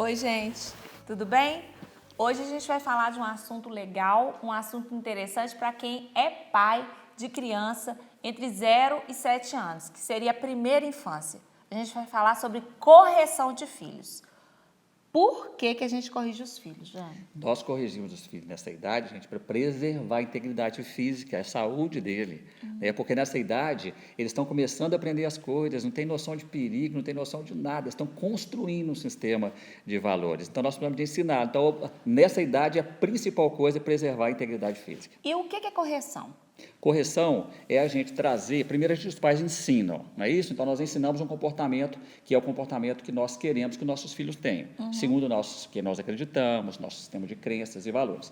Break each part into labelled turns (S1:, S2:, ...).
S1: Oi, gente, tudo bem? Hoje a gente vai falar de um assunto legal, um assunto interessante para quem é pai de criança entre 0 e 7 anos, que seria a primeira infância. A gente vai falar sobre correção de filhos. Por que a gente corrige os filhos, Jane?
S2: Nós corrigimos os filhos nessa idade, gente, para preservar a integridade física, a saúde dele. Porque nessa idade, eles estão começando a aprender as coisas, não tem noção de perigo, não tem noção de nada, estão construindo um sistema de valores. Então, nós precisamos de ensinar. Então, nessa idade, a principal coisa é preservar a integridade física.
S1: E o que é correção?
S2: Correção é a gente trazer, primeiro os pais ensinam, não é isso? Então nós ensinamos um comportamento que é o comportamento que nós queremos que nossos filhos tenham, segundo que nós acreditamos, nosso sistema de crenças e valores.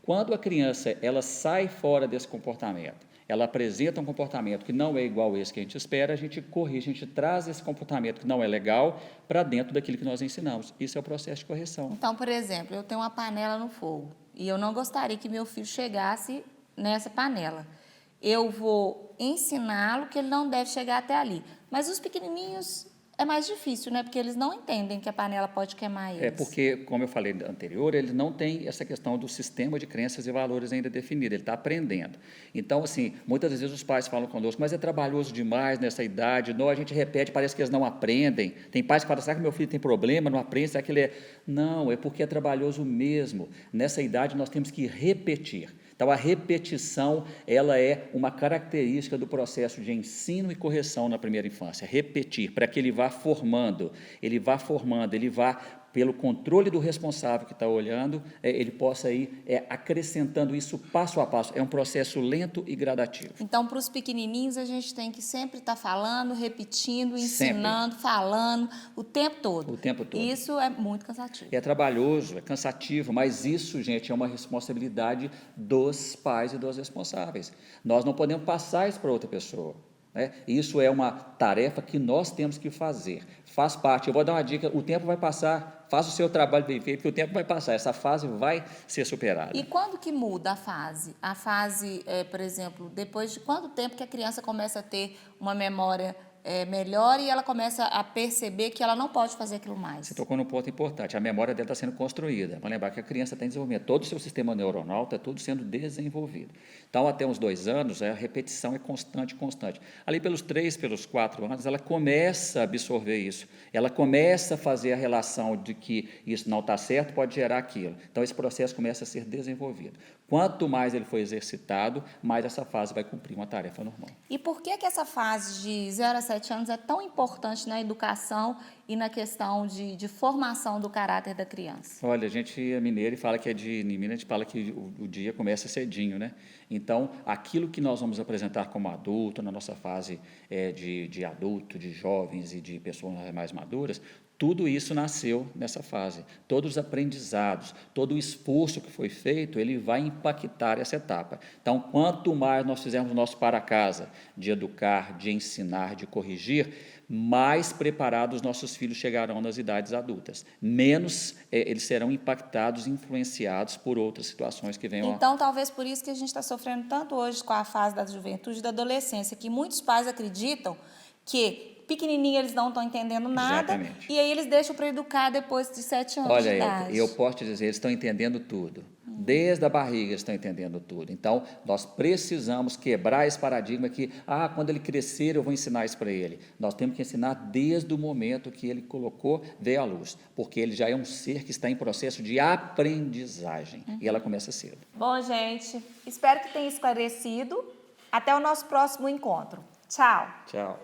S2: Quando a criança ela sai fora desse comportamento, ela apresenta um comportamento que não é igual esse que a gente espera, a gente corrige, a gente traz esse comportamento que não é legal para dentro daquilo que nós ensinamos. Isso é o processo de correção.
S1: Então, por exemplo, eu tenho uma panela no fogo e eu não gostaria que meu filho chegasse nessa panela. Eu vou ensiná-lo que ele não deve chegar até ali. Mas os pequenininhos é mais difícil, né? Porque eles não entendem que a panela pode queimar eles.
S2: É porque, como eu falei anterior, ele não tem essa questão do sistema de crenças e valores ainda definido, ele está aprendendo. Então, assim, muitas vezes os pais falam conosco, mas é trabalhoso demais nessa idade, não, a gente repete, parece que eles não aprendem. Tem pais que falam, será que meu filho tem problema, não aprende, será que ele é... Não, é porque é trabalhoso mesmo. Nessa idade nós temos que repetir. Então, a repetição, ela é uma característica do processo de ensino e correção na primeira infância. Repetir, para que ele vá formando, ele vá, pelo controle do responsável que está olhando, ele possa ir acrescentando isso passo a passo. É um processo lento e gradativo.
S1: Então, para os pequenininhos, a gente tem que sempre estar falando, repetindo, ensinando, falando, o tempo todo.
S2: O tempo todo.
S1: Isso é muito cansativo.
S2: É trabalhoso, é cansativo, mas isso, gente, é uma responsabilidade dos pais e dos responsáveis. Nós não podemos passar isso para outra pessoa. Isso é uma tarefa que nós temos que fazer, faz parte. Eu vou dar uma dica, o tempo vai passar, faça o seu trabalho bem feito, porque o tempo vai passar, essa fase vai ser superada.
S1: E quando que muda a fase? A fase, por exemplo, depois de quanto tempo que a criança começa a ter uma memória melhor e ela começa a perceber que ela não pode fazer aquilo mais?
S2: Você tocou num ponto importante, a memória dela está sendo construída. Vamos lembrar que a criança está em desenvolvimento, todo o seu sistema neuronal está tudo sendo desenvolvido. Então, até uns 2 anos, a repetição é constante. Ali pelos 3, pelos 4 anos, ela começa a absorver isso, ela começa a fazer a relação de que isso não está certo, pode gerar aquilo. Então, esse processo começa a ser desenvolvido. Quanto mais ele for exercitado, mais essa fase vai cumprir uma tarefa normal.
S1: E por que essa fase de 0 a 7 anos é tão importante na educação e na questão de formação do caráter da criança?
S2: Olha, a gente é mineiro e fala que em Minas a gente fala que o dia começa cedinho, né? Então, aquilo que nós vamos apresentar como adulto, na nossa fase de adulto, de jovens e de pessoas mais maduras, tudo isso nasceu nessa fase. Todos os aprendizados, todo o esforço que foi feito, ele vai impactar essa etapa. Então, quanto mais nós fizermos o nosso para casa, de educar, de ensinar, de corrigir, mais preparados os nossos filhos chegarão nas idades adultas. Menos eles serão impactados, influenciados por outras situações que venham.
S1: Então, talvez por isso que a gente está sofrendo tanto hoje com a fase da juventude e da adolescência, que muitos pais acreditam que pequenininho eles não estão entendendo nada.
S2: Exatamente.
S1: E aí eles deixam para educar depois de 7 anos de idade.
S2: Olha, eu posso te dizer, eles estão entendendo tudo. Desde a barriga eles estão entendendo tudo. Então, nós precisamos quebrar esse paradigma que, quando ele crescer eu vou ensinar isso para ele. Nós temos que ensinar desde o momento que ele veio à luz, porque ele já é um ser que está em processo de aprendizagem, e ela começa cedo.
S1: Bom, gente, espero que tenha esclarecido. Até o nosso próximo encontro. Tchau!
S2: Tchau.